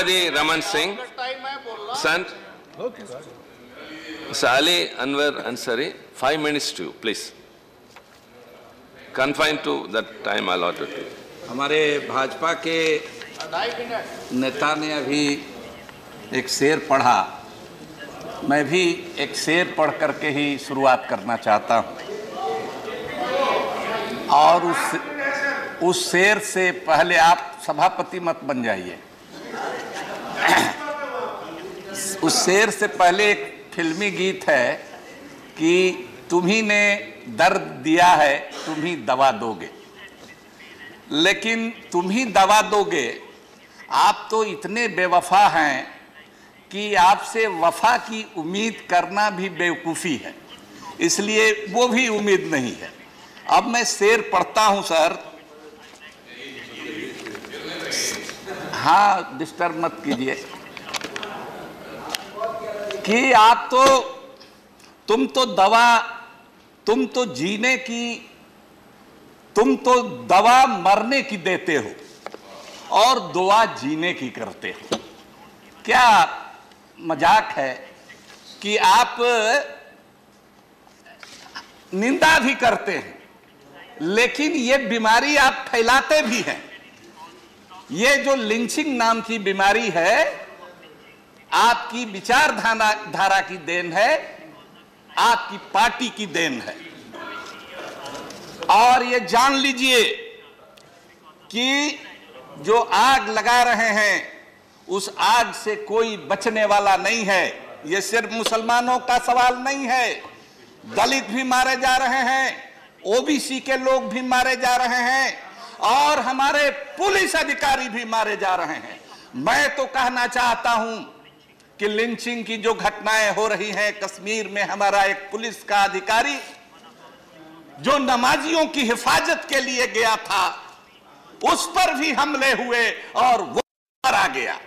Muhammadi Raman Singh, son. Mr. Ali Anwar Ansari, 5 minutes to you, please. Confined to that time allotted to you. हमारे भाजपा के नेता ने अभी एक शेर पढ़ा, मैं भी एक शेर पढ़ करके ही शुरुआत करना चाहता हूँ। और उस शेर से पहले आप सभापति मत बन जाइए। उस शेर से पहले एक फिल्मी गीत है कि तुम्ही ने दर्द दिया है, तुम ही दवा दोगे। लेकिन तुम ही दवा दोगे, आप तो इतने बेवफा हैं कि आपसे वफा की उम्मीद करना भी बेवकूफ़ी है, इसलिए वो भी उम्मीद नहीं है। अब मैं शेर पढ़ता हूं सर। हाँ, डिस्टर्ब मत कीजिए। कि आप तो तुम तो जीने की, तुम तो दवा मरने की देते हो और दुआ जीने की करते हो। क्या मजाक है कि आप निंदा भी करते हैं, लेकिन ये बीमारी आप फैलाते भी हैं। ये जो लिंचिंग नाम की बीमारी है, आपकी विचारधारा की देन है, आपकी पार्टी की देन है। और ये जान लीजिए कि जो आग लगा रहे हैं, उस आग से कोई बचने वाला नहीं है। ये सिर्फ मुसलमानों का सवाल नहीं है, दलित भी मारे जा रहे हैं, ओबीसी के लोग भी मारे जा रहे हैं और हमारे पुलिस अधिकारी भी मारे जा रहे हैं। मैं तो कहना चाहता हूं कि लिंचिंग की जो घटनाएं हो रही हैं, कश्मीर में हमारा एक पुलिस का अधिकारी जो नमाजियों की हिफाजत के लिए गया था, उस पर भी हमले हुए और वो मारा गया।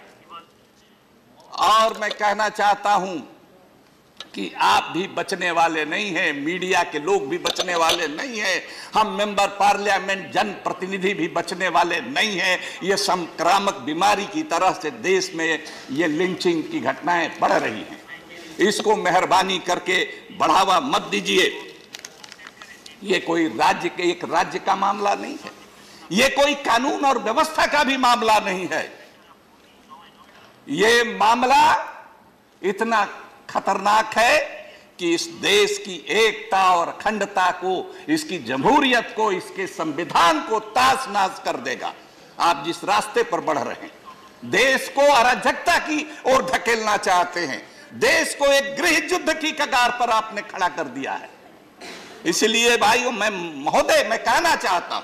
और मैं कहना चाहता हूं कि आप भी बचने वाले नहीं हैं, मीडिया के लोग भी बचने वाले नहीं हैं, हम मेंबर पार्लियामेंट जनप्रतिनिधि भी बचने वाले नहीं हैं। ये संक्रामक बीमारी की तरह से देश में ये लिंचिंग की घटनाएं बढ़ रही हैं। इसको मेहरबानी करके बढ़ावा मत दीजिए। ये कोई एक राज्य का मामला नहीं है, ये कोई कानून और व्यवस्था का भी मामला नहीं है। ये मामला इतना खतरनाक है कि इस देश की एकता और अखंडता को, इसकी जमहूरियत को, इसके संविधान को ताश नाश कर देगा। आप जिस रास्ते पर बढ़ रहे हैं, देश को अराजकता की ओर धकेलना चाहते हैं, देश को एक गृह युद्ध की कगार पर आपने खड़ा कर दिया है। इसलिए भाइयों, महोदय, मैं कहना चाहता हूं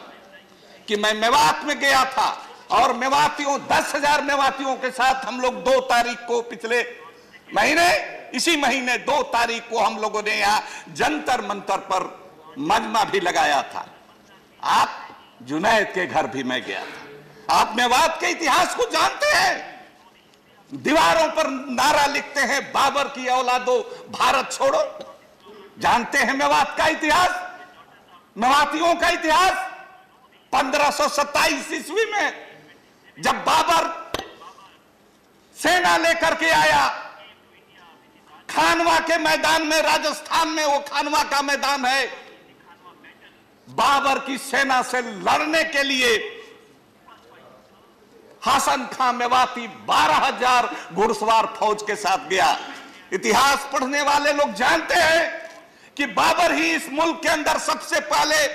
कि मैं मेवात में गया था और मेवातियों, 10,000 मेवातियों के साथ हम लोग 2 तारीख को, पिछले महीने, इसी महीने 2 तारीख को हम लोगों ने यहां जंतर मंतर पर मजमा भी लगाया था। आप जुनैद के घर भी मैं गया था। आप मेवात के इतिहास को जानते हैं, दीवारों पर नारा लिखते हैं, बाबर की औलादो भारत छोड़ो। जानते हैं मेवात का इतिहास, मेवातियों का इतिहास। 1527 ईस्वी में जब बाबर सेना लेकर के आया खानवा के मैदान में, राजस्थान में वो खानवा का मैदान है, बाबर की सेना से लड़ने के लिए हसन खां मेवाती 12,000 घुड़सवार फौज के साथ गया। इतिहास पढ़ने वाले लोग जानते हैं कि बाबर ही इस मुल्क के अंदर सबसे पहले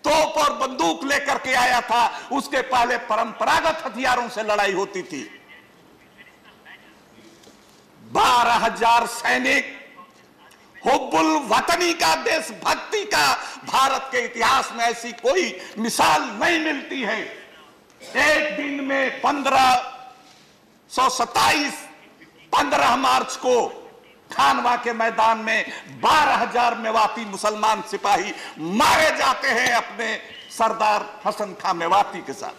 तोप और बंदूक लेकर के आया था। उसके पहले परंपरागत हथियारों से लड़ाई होती थी। 12,000 सैनिक, हुब्बुल वतनी का, देशभक्ति का, भारत के इतिहास में ऐसी कोई मिसाल नहीं मिलती है। एक दिन में 15 मार्च को खानवा के मैदान में 12,000 मेवाती मुसलमान सिपाही मारे जाते हैं अपने सरदार हसन खां मेवाती के साथ।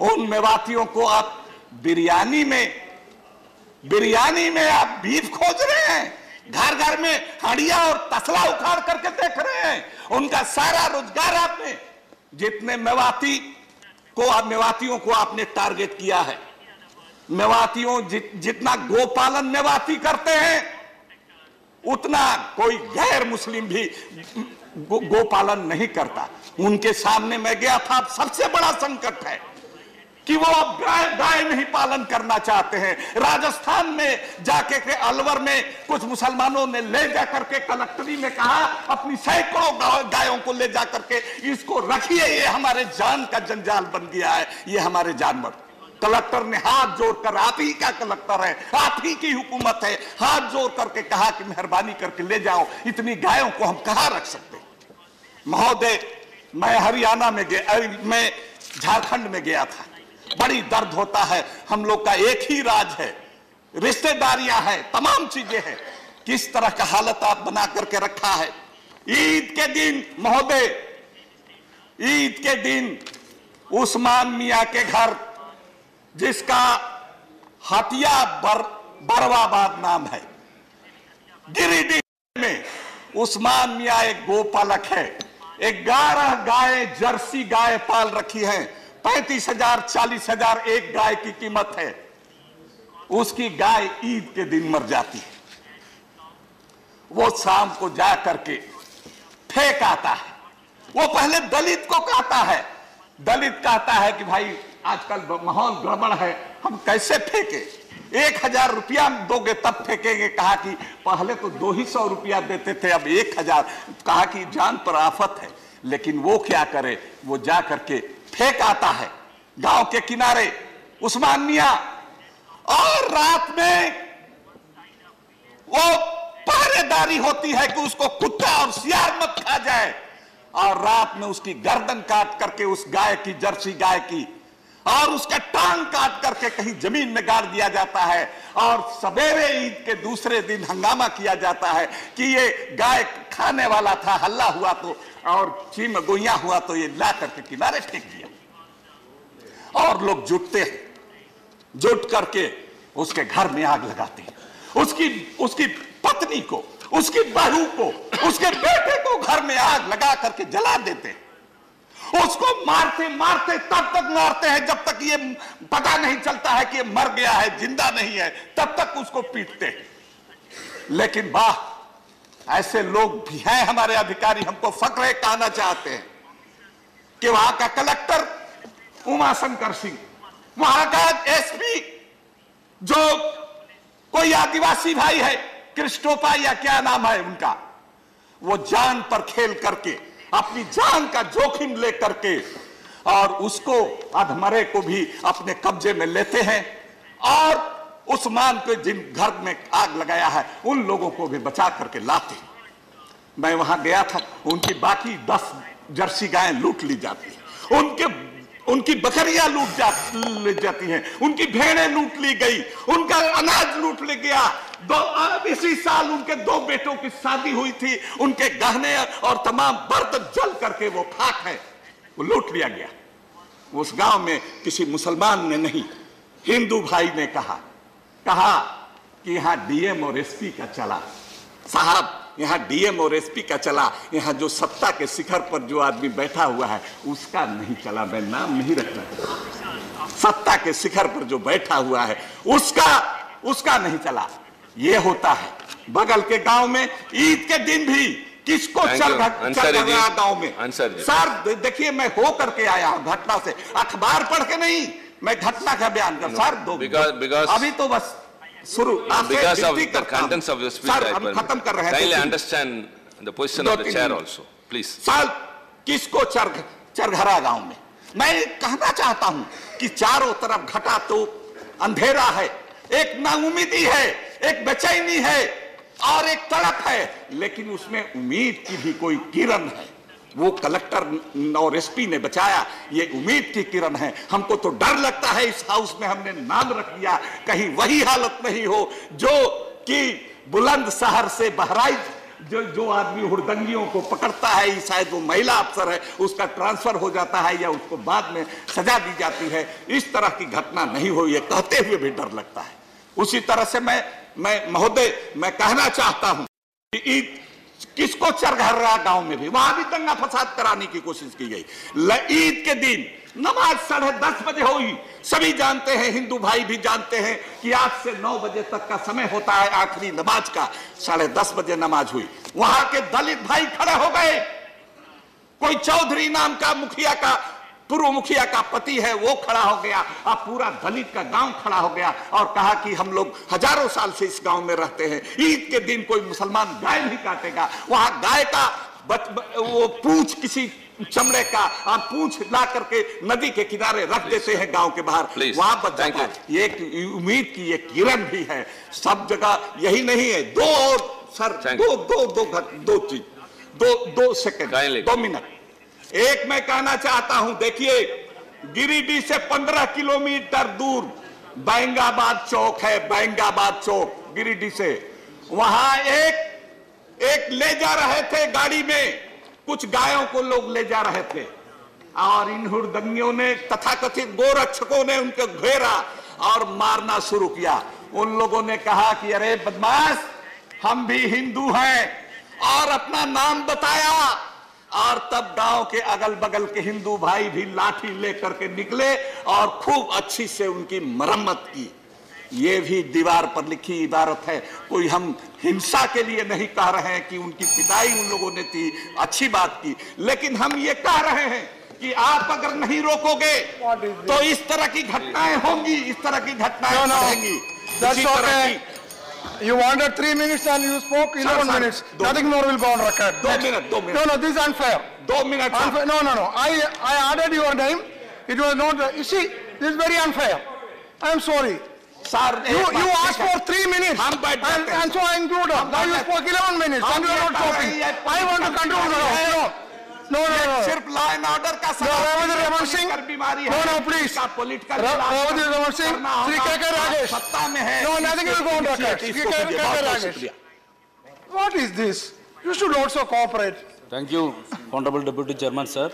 उन मेवातियों को आप बिरयानी में आप बीफ खोज रहे हैं, घर घर में हंडिया और तसला उखाड़ करके देख रहे हैं। उनका सारा रोजगार आपने, जितने मेवातियों को आपने टारगेट किया है, मेवातियों जितना गोपालन मेवाती करते हैं उतना कोई गैर मुस्लिम भी गोपालन नहीं करता। उनके सामने मैं गया था, सबसे बड़ा संकट है कि वो अब गाय नहीं पालन करना चाहते हैं। राजस्थान में जाके के अलवर में कुछ मुसलमानों ने ले जाकर के कलेक्टरी में कहा अपनी सैकड़ों गायों को ले जाकर के इसको रखिए, ये हमारे जान का जंजाल बन गया है, ये हमारे जानवर। कलेक्टर ने हाथ जोड़कर, आप ही का कलेक्टर है, आप ही की हुकूमत है, हाथ जोड़ करके कहा कि मेहरबानी करके ले जाओ, इतनी गायों को हम कहां रख सकते। महोदय, मैं हरियाणा में गया, मैं झारखंड में गया था। बड़ी दर्द होता है, हम लोग का एक ही राज है, रिश्तेदारियां हैं, तमाम चीजें हैं, किस तरह का हालत आप बना करके रखा है। ईद के दिन महोदय, ईद के दिन उस्मान मियां के घर, जिसका हटिया बरवाबाद नाम है, गिरिडीह में उस्मान मियां एक गोपालक है। 11 गाय, जर्सी गाय पाल रखी हैं, 35,000 40,000 एक गाय की कीमत है। उसकी गाय ईद के दिन मर जाती है, वो शाम को जा करके फेंक आता है। वो पहले दलित को कहता है, दलित कहता है कि भाई आजकल माहौल गड़बड़ है, हम कैसे फेंके, 1,000 रुपया दोगे तब फेंकेंगे। कहा कि पहले तो 200 रुपया देते थे, अब 1,000। कहा कि जान पर आफत है, लेकिन वो क्या करे, वो जा करके फेंक आता है गांव के किनारे उस्मान मियां। और रात में वो पहरेदारी होती है कि उसको कुत्ता और सियार मत खा जाए, और रात में उसकी गर्दन काट करके उस गाय की, जर्सी गाय की, और उसका टांग काट करके कहीं जमीन में गाड़ दिया जाता है। और सवेरे ईद के दूसरे दिन हंगामा किया जाता है कि ये गाय खाने वाला था, हल्ला हुआ तो, और चीम गोइया हुआ तो ये ला करके किनारे फेंक दिया। और लोग जुटते हैं, जुट करके उसके घर में आग लगाते हैं, उसकी पत्नी को, उसकी बहू को, उसके बेटे को घर में आग लगा करके जला देते हैं। उसको मारते मारते तब तक मारते हैं जब तक ये पता नहीं चलता है कि ये मर गया है, जिंदा नहीं है, तब तक उसको पीटते हैं। लेकिन वाह, ऐसे लोग भी हैं हमारे अधिकारी, हमको फक्र कहना चाहते हैं कि वहां का कलेक्टर उमाशंकर सिंह, वहां का एसपी जो कोई आदिवासी भाई है, क्रिस्टोपा या क्या नाम है उनका, वो जान पर खेल करके, अपनी जान का जोखिम लेकर के, और उसको अधमरे को भी अपने कब्जे में लेते हैं, और उस्मान को जिन घर में आग लगाया है उन लोगों को भी बचा करके लाते हैं। मैं वहां गया था, उनकी बाकी 10 जर्सी गायें लूट ली जाती हैं, उनकी बकरियां ले जाती हैं, उनकी भेड़ें लूट ली गई, उनका अनाज लूट ले गया। इसी साल उनके 2 बेटों की शादी हुई थी, उनके गहने और तमाम बर्तन जल करके वो खाक है, वो लूट लिया गया। उस गांव में किसी मुसलमान ने नहीं, हिंदू भाई ने कहा कि यहां डीएम और एसपी का चला, साहब यहां डीएम और एसपी का चला, यहां जो सत्ता के शिखर पर जो आदमी बैठा हुआ है उसका नहीं चला। मैं नाम नहीं रखना, सत्ता के शिखर पर जो बैठा हुआ है उसका नहीं चला। ये होता है बगल के गांव में ईद के दिन भी किसको चल रहा गांव में। सर देखिए, मैं हो करके आया हूं घटना से, अखबार पढ़ के नहीं, मैं घटना का बयान कर। सर दो अभी तो बस शुरू, because of the contents of your speech, sir हम खत्म कर रहे हैं। Kindly understand the position of the chair also, please. Sir किसको चरघरा गांव में, मैं कहना चाहता हूं कि चारों तरफ घटा तो अंधेरा है, एक नाउमीदी है, एक बेचैनी है और एक तड़प है, लेकिन उसमें उम्मीद की भी कोई किरण है। वो कलेक्टर और एसपी ने बचाया, ये उम्मीद की किरण है। हमको तो डर लगता है, इस हाउस में हमने नाम रख दिया, कहीं वही हालत नहीं हो जो कि बुलंदशहर से बहराइच जो आदमी हुड़दंगियों को पकड़ता है, शायद वो महिला अफसर है, उसका ट्रांसफर हो जाता है या उसको बाद में सजा दी जाती है। इस तरह की घटना नहीं हो, ये कहते हुए भी डर लगता है। उसी तरह से मैं महोदय मैं कहना चाहता हूं कि किसको चरघर्रा गांव में भी, वहां भी दंगा फसाद कराने की कोशिश की गई। ईद के दिन नमाज 10:30 बजे हुई। सभी जानते हैं, हिंदू भाई भी जानते हैं कि 8 से 9 बजे तक का समय होता है आखिरी नमाज का। 10:30 बजे नमाज हुई, वहां के दलित भाई खड़े हो गए। कोई चौधरी नाम का मुखिया का, पूर्व मुखिया का पति है, वो खड़ा हो गया। अब पूरा दलित का गांव खड़ा हो गया और कहा कि हम लोग हजारों साल से इस गांव में रहते हैं, ईद के दिन कोई मुसलमान गाय नहीं काटेगा। वहां गाय का वो पूंछ, किसी चमड़े का आप पूंछ ला करके नदी के किनारे रख देते हैं गांव के बाहर, वहां बच जाता है। ये एक उम्मीद की ये किरण भी है। सब जगह यही नहीं है। दो चीज, 2 सेकंड, 2 मिनट। एक मैं कहना चाहता हूं, देखिए गिरिडीह से 15 किलोमीटर दूर बैंगाबाद चौक है। बैंगाबाद चौक गिरिडीह से, वहां एक ले जा रहे थे गाड़ी में, कुछ गायों को लोग ले जा रहे थे और इन हुड़दंगियों ने, तथाकथित गोरक्षकों ने उनको घेरा और मारना शुरू किया। उन लोगों ने कहा कि अरे बदमाश, हम भी हिंदू हैं, और अपना नाम बताया। और तब गांव के अगल बगल के हिंदू भाई भी लाठी लेकर के निकले और खूब अच्छी से उनकी मरम्मत की। ये भी दीवार पर लिखी इबारत है। कोई हम हिंसा के लिए नहीं कह रहे हैं कि उनकी पिटाई उन लोगों ने की, अच्छी बात की, लेकिन हम ये कह रहे हैं कि आप अगर नहीं रोकोगे तो इस तरह की घटनाएं होंगी, इस तरह की घटनाएं बढ़ेंगी। You wanted 3 minutes and you spoke 11 minutes. Nothing more will go on record. 2 minutes. No, this is unfair. 2 minutes. Unfair. No. I added your name. It was not. You see, this is very unfair. I am sorry. Sir, you asked for 3 minutes. And so I included. Now you spoke 11 minutes and you are not talking. I want to control the house. No. सिर्फ law and order का रमन सिंह, बीमारी है। No, please. Political Raman Singh, Shri के राजेश, सत्ता में है। No, nothing will go on record. Shri के Rajesh. What is this? You should also cooperate. Thank you, Honorable Deputy Chairman, sir.